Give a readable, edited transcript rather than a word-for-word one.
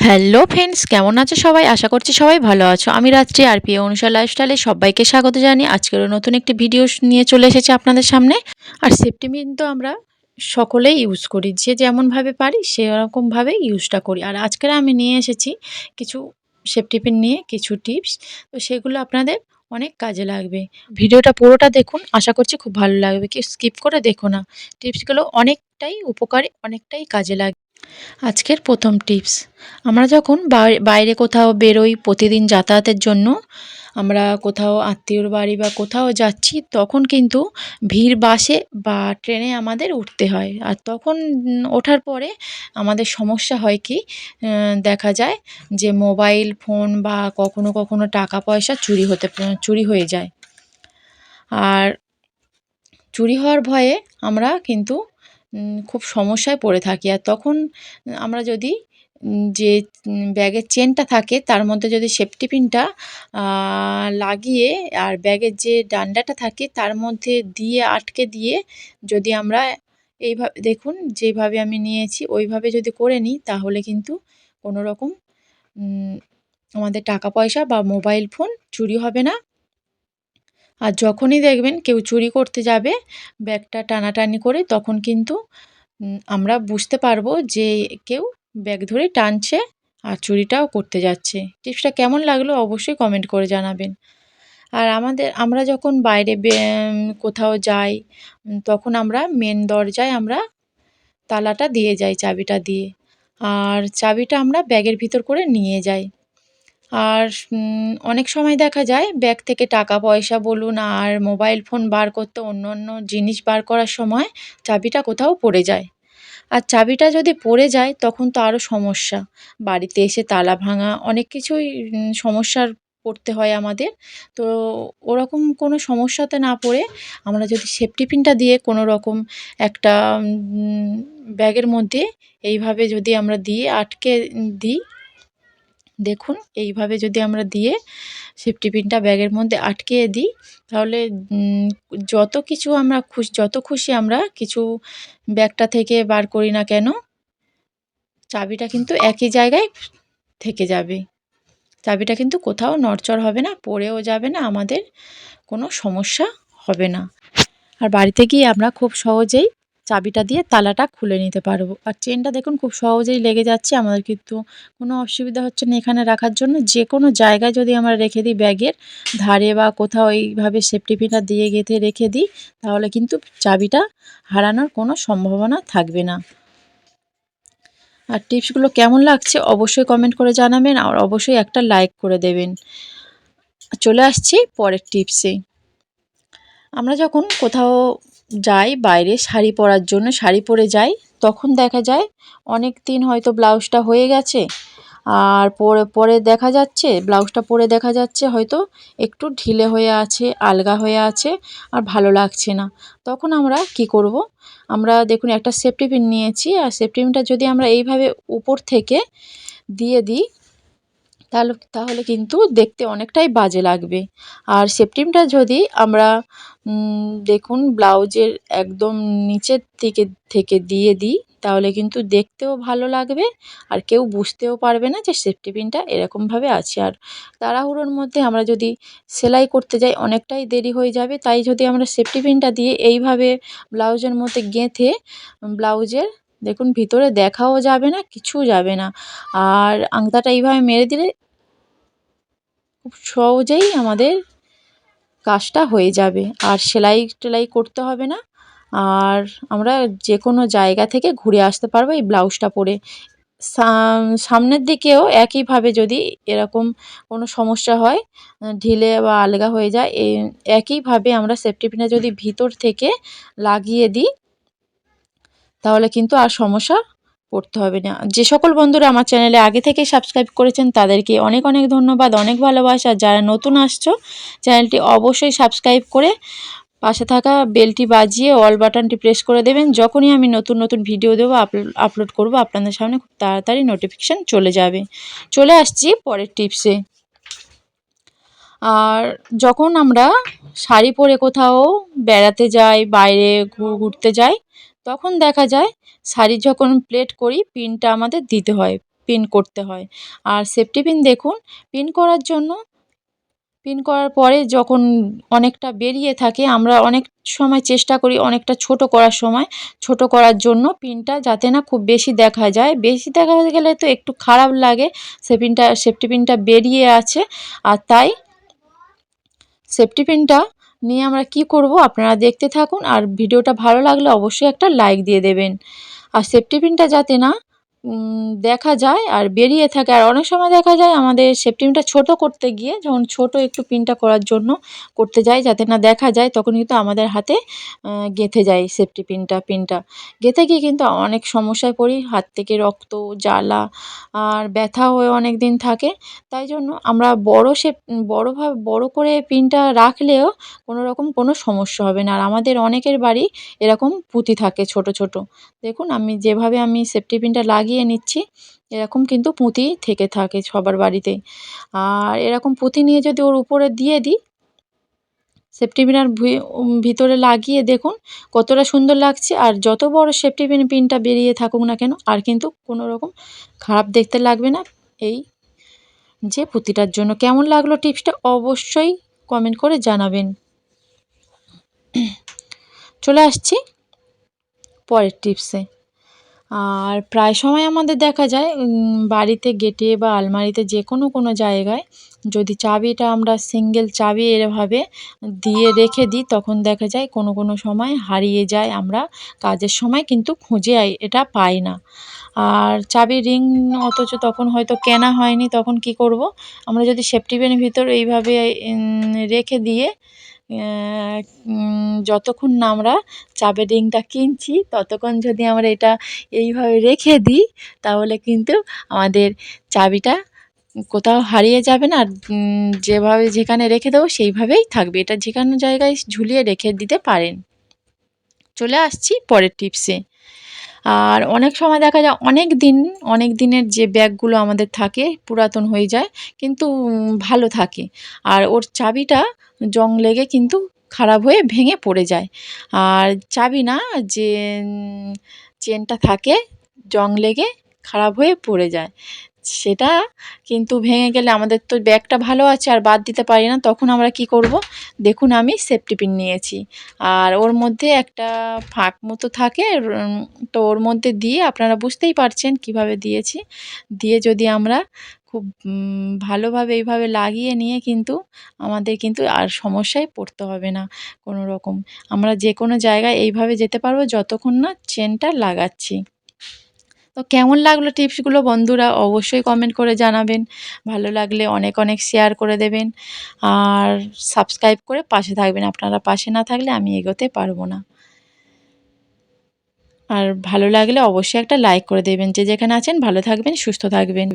Hello friends, কেমন আছো সবাই? আশা করছি সবাই ভালো আছো। আমি রাত্রি আর প্রিয় অনুষা লাইফস্টাইলে সবাইকে স্বাগত জানিয়ে আজকেরও নতুন একটি ভিডিও নিয়ে চলে এসেছি আপনাদের সামনে। আর সেফটি পিন তো আমরা সকলেই ইউজ করি, যে যেমনভাবে পারি সেরকমভাবে ইউজটা করি। আর আজকের আমি নিয়ে এসেছি কিছু সেফটি পিন নিয়ে কিছু টিপস, তো সেগুলো আপনাদের অনেক কাজে লাগবে। ভিডিওটা পুরোটা দেখুন, আশা করছি খুব ভালো লাগবে, কি স্কিপ করে দেখো না। টিপসগুলো অনেকটাই উপকারী, অনেকটাই কাজে লাগবে। আজকের প্রথম টিপস, আমরা যখন বাইরে কোথাও বেরোই প্রতিদিন যাতায়াতের জন্য, আমরা কোথাও আত্মীয়র বাড়ি বা কোথাও যাচ্ছি, তখন কিন্তু ভিড় বাসে বা ট্রেনে আমাদের উঠতে হয়। আর তখন ওঠার পরে আমাদের সমস্যা হয় কি, দেখা যায় যে মোবাইল ফোন বা কখনো কখনো টাকা পয়সা চুরি হয়ে যায়। আর চুরি হওয়ার ভয়ে আমরা কিন্তু খুব সমস্যায় পড়ে থাকি। আর তখন আমরা যদি যে ব্যাগের চেনটা থাকে তার মধ্যে যদি সেফটি পিনটা লাগিয়ে আর ব্যাগের যে ডান্ডাটা থাকে তার মধ্যে দিয়ে আটকে দিয়ে যদি আমরা এইভাবে দেখুন যেভাবে আমি নিয়েছি ওইভাবে যদি করে নিই, তাহলে কিন্তু কোনো রকম আমাদের টাকা পয়সা বা মোবাইল ফোন চুরি হবে না। আর যখনই দেখবেন কেউ চুরি করতে যাবে ব্যাগটা টানাটানি করে, তখন কিন্তু আমরা বুঝতে পারবো যে কেউ ব্যাগ ধরে টানছে আর চুরিটাও করতে যাচ্ছে। টিপসটা কেমন লাগলো অবশ্যই কমেন্ট করে জানাবেন। আর আমরা যখন বাইরে কোথাও যাই, তখন আমরা মেন দরজায় আমরা তালাটা দিয়ে যাই চাবিটা দিয়ে। আর চাবিটা আমরা ব্যাগের ভিতর করে নিয়ে যাই। আর অনেক সময় দেখা যায় ব্যাগ থেকে টাকা পয়সা বলুন আর মোবাইল ফোন বার করতে অন্য অন্য জিনিস বার করার সময় চাবিটা কোথাও পড়ে যায়। আর চাবিটা যদি পড়ে যায় তখন তো আরও সমস্যা। বাড়িতে এসে তালা ভাঙা অনেক কিছুই সমস্যার পড়তে হয় আমাদের। তো ওরকম কোনো সমস্যাতে না পড়ে আমরা যদি সেফটি পিনটা দিয়ে কোনো রকম একটা ব্যাগের মধ্যে এইভাবে যদি আমরা দিয়ে আটকে দিই, দেখুন এইভাবে যদি আমরা দিয়ে সেফটি পিনটা ব্যাগের মধ্যে আটকিয়ে দিই, তাহলে যত খুশি আমরা কিছু ব্যাগটা থেকে বার করি না কেন, চাবিটা কিন্তু একই জায়গায় থেকে যাবে। চাবিটা কিন্তু কোথাও নড়চড় হবে না, পড়েও যাবে না, আমাদের কোনো সমস্যা হবে না। আর বাড়িতে গিয়ে আমরা খুব সহজেই চাবিটা দিয়ে তালাটা খুলে নিতে পারবো। আর চেনটা দেখুন খুব সহজেই লেগে যাচ্ছে, আমাদের কিন্তু কোনো অসুবিধা হচ্ছে না এখানে রাখার জন্য। যে কোনো জায়গায় যদি আমরা রেখে দিই ব্যাগের ধারে বা কোথাও এইভাবে সেফটি পিনটা দিয়ে গেঁথে রেখে দিই, তাহলে কিন্তু চাবিটা হারানোর কোনো সম্ভাবনা থাকবে না। আর টিপসগুলো কেমন লাগছে অবশ্যই কমেন্ট করে জানাবেন, আর অবশ্যই একটা লাইক করে দেবেন। চলে আসছি পরের টিপসে। আমরা যখন কোথাও যাই বাইরে শাড়ি পরার জন্য, শাড়ি পরে যাই, তখন দেখা যায় অনেক দিন হয়তো ব্লাউজটা হয়ে গেছে, আর পরে দেখা যাচ্ছে ব্লাউজটা পরে দেখা যাচ্ছে হয়তো একটু ঢিলে হয়ে আছে, আলগা হয়ে আছে, আর ভালো লাগছে না। তখন আমরা কি করব, আমরা দেখুন একটা সেফটি পিন নিয়েছি, আর সেফটি পিনটা যদি আমরা এইভাবে উপর থেকে দিয়ে দিই, তাহলে কিন্তু দেখতে অনেকটাই বাজে লাগবে। আর সেফটি পিনটা যদি আমরা দেখুন ব্লাউজের একদম নিচের থেকে দিয়ে দিই, তাহলে কিন্তু দেখতেও ভালো লাগবে, আর কেউ বুঝতেও পারবে না যে সেফটি পিনটা এরকমভাবে আছে। আর তাড়াহুড়োর মধ্যে আমরা যদি সেলাই করতে যাই অনেকটাই দেরি হয়ে যাবে, তাই যদি আমরা সেফটি পিনটা দিয়ে এইভাবে ব্লাউজের মধ্যে গেঁথে ব্লাউজের দেখুন ভিতরে দেখাও যাবে না, কিছু যাবে না। আর আংটাটা এইভাবে মেরে দিলে খুব সহজেই আমাদের কাজটা হয়ে যাবে, আর সেলাই টেলাই করতে হবে না। আর আমরা যে কোনো জায়গা থেকে ঘুরে আসতে পারবো এই ব্লাউজটা পরে। সামনের দিকেও একইভাবে যদি এরকম কোনো সমস্যা হয়, ঢিলে বা আলগা হয়ে যায়, একইভাবে আমরা সেফটি পিনে যদি ভিতর থেকে লাগিয়ে দিই, তাহলে কিন্তু আর সমস্যা পড়তে হবে না। যে সকল বন্ধুরা আমার চ্যানেলে আগে থেকে সাবস্ক্রাইব করেছেন তাদেরকে অনেক অনেক ধন্যবাদ, অনেক ভালোবাসা। যারা নতুন আসছো চ্যানেলটি অবশ্যই সাবস্ক্রাইব করে পাশে থাকা বেলটি বাজিয়ে অল বাটনটি প্রেস করে দেবেন। যখনই আমি নতুন নতুন ভিডিও দেবো আপলোড করব, আপনাদের সামনে খুব তাড়াতাড়ি নোটিফিকেশান চলে যাবে। চলে আসছি পরের টিপসে। আর যখন আমরা শাড়ি পরে কোথাও বেড়াতে যাই, বাইরে ঘুরতে যাই, তখন দেখা যায় শাড়ি যখন প্লেট করি পিনটা আমাদের দিতে হয়। পিন করতে হয়। আর সেফটি পিন দেখুন, পিন করার জন্য, পিন করার পরে যখন অনেকটা বেরিয়ে থাকে, আমরা অনেক সময় চেষ্টা করি অনেকটা ছোট করার সময়, ছোট করার জন্য পিনটা যাতে না খুব বেশি দেখা যায়। বেশি দেখা গেলে তো একটু খারাপ লাগে, সেফটি পিনটা বেরিয়ে আছে। আর তাই সেফটি পিনটা নিয়ে আমরা কি করব, আপনারা দেখতে থাকুন। আর ভিডিওটা ভালো লাগলে অবশ্যই একটা লাইক দিয়ে দেবেন। আর সেফটি পিনটা যাতে না দেখা যায় আর বেরিয়ে থাকে, আর অনেক সময় দেখা যায় আমাদের সেফটি পিনটা ছোটো করতে গিয়ে, যখন ছোটো একটু পিনটা করার জন্য করতে যাই যাতে না দেখা যায়, তখন কিন্তু আমাদের হাতে গেঁথে যায় সেফটি পিনটা গেঁথে গিয়ে কিন্তু অনেক সমস্যায় পড়ি, হাত থেকে রক্ত, জ্বালা আর ব্যথা হয়ে অনেক দিন থাকে। তাই জন্য আমরা বড় করে পিনটা রাখলেও কোনো রকম কোনো সমস্যা হবে না। আর আমাদের অনেকের বাড়ি এরকম পুঁতি থাকে ছোট ছোট। দেখুন আমি যেভাবে সেফটি পিনটা লাগিয়ে নিচ্ছি, এরকম কিন্তু পুঁতি থেকে থাকে সবার বাড়িতেই। আর এরকম পুঁতি নিয়ে যদি ওর উপরে দিয়ে দিই, সেফটি পিনের ভিতরে লাগিয়ে দেখুন কতটা সুন্দর লাগছে। আর যত বড় সেফটি পিনটা বেরিয়ে থাকুক না কেন, আর কিন্তু কোনো রকম খারাপ দেখতে লাগবে না এই যে পুঁতিটার জন্য। কেমন লাগলো টিপসটা অবশ্যই কমেন্ট করে জানাবেন। চলে আসছি পরের টিপসে। আর প্রায় সময় আমাদের দেখা যায় বাড়িতে গেটে বা আলমারিতে যে কোনো জায়গায় যদি চাবিটা আমরা সিঙ্গেল চাবি এভাবে দিয়ে রেখে দিই, তখন দেখা যায় কোনো সময় হারিয়ে যায়, আমরা কাজের সময় কিন্তু খুঁজে এটা পাই না। আর চাবির রিং অথচ তখন হয়তো কেনা হয়নি, তখন কি করব, আমরা যদি সেফটি পিনের ভিতর এইভাবে রেখে দিয়ে যতক্ষণ না আমরা চাবির রিংটা কিনছি, ততক্ষণ যদি আমরা এটা এইভাবে রেখে দিই, তাহলে কিন্তু আমাদের চাবিটা কোথাও হারিয়ে যাবে না। আর যেখানে রেখে দেবো সেইভাবেই থাকবে। এটা যে কোনো জায়গায় ঝুলিয়ে রেখে দিতে পারেন। চলে আসছি পরের টিপসে। আর অনেক সময় দেখা যায় অনেক দিনের যে ব্যাগগুলো আমাদের থাকে পুরাতন হয়ে যায়, কিন্তু ভালো থাকে। আর ওর চাবিটা জং লেগে কিন্তু খারাপ হয়ে ভেঙে পড়ে যায়। আর চাবি না, যে চেনটা থাকে জং লেগে খারাপ হয়ে পড়ে যায়, সেটা কিন্তু ভেঙে গেলে আমাদের তো ব্যাগটা ভালো আছে আর বাদ দিতে পারি না। তখন আমরা কি করব, দেখুন আমি সেফটি পিন নিয়েছি, আর ওর মধ্যে একটা ফাঁক মতো থাকে, তো ওর মধ্যে দিয়ে আপনারা বুঝতেই পারছেন কিভাবে দিয়েছি। দিয়ে যদি আমরা খুব ভালোভাবে এইভাবে লাগিয়ে নিয়ে কিন্তু আমাদের কিন্তু আর সমস্যায় পড়তে হবে না কোনো রকম। আমরা যে কোনো জায়গায় এইভাবে যেতে পারবো যতক্ষণ না চেনটা লাগাচ্ছি। তো কেমন লাগলো টিপসগুলো বন্ধুরা অবশ্যই কমেন্ট করে জানাবেন। ভালো লাগলে অনেক শেয়ার করে দেবেন, আর সাবস্ক্রাইব করে পাশে থাকবেন। আপনারা পাশে না থাকলে আমি এগোতে পারবো না। আর ভালো লাগলে অবশ্যই একটা লাইক করে দেবেন। যে যেখানে আছেন ভালো থাকবেন, সুস্থ থাকবেন।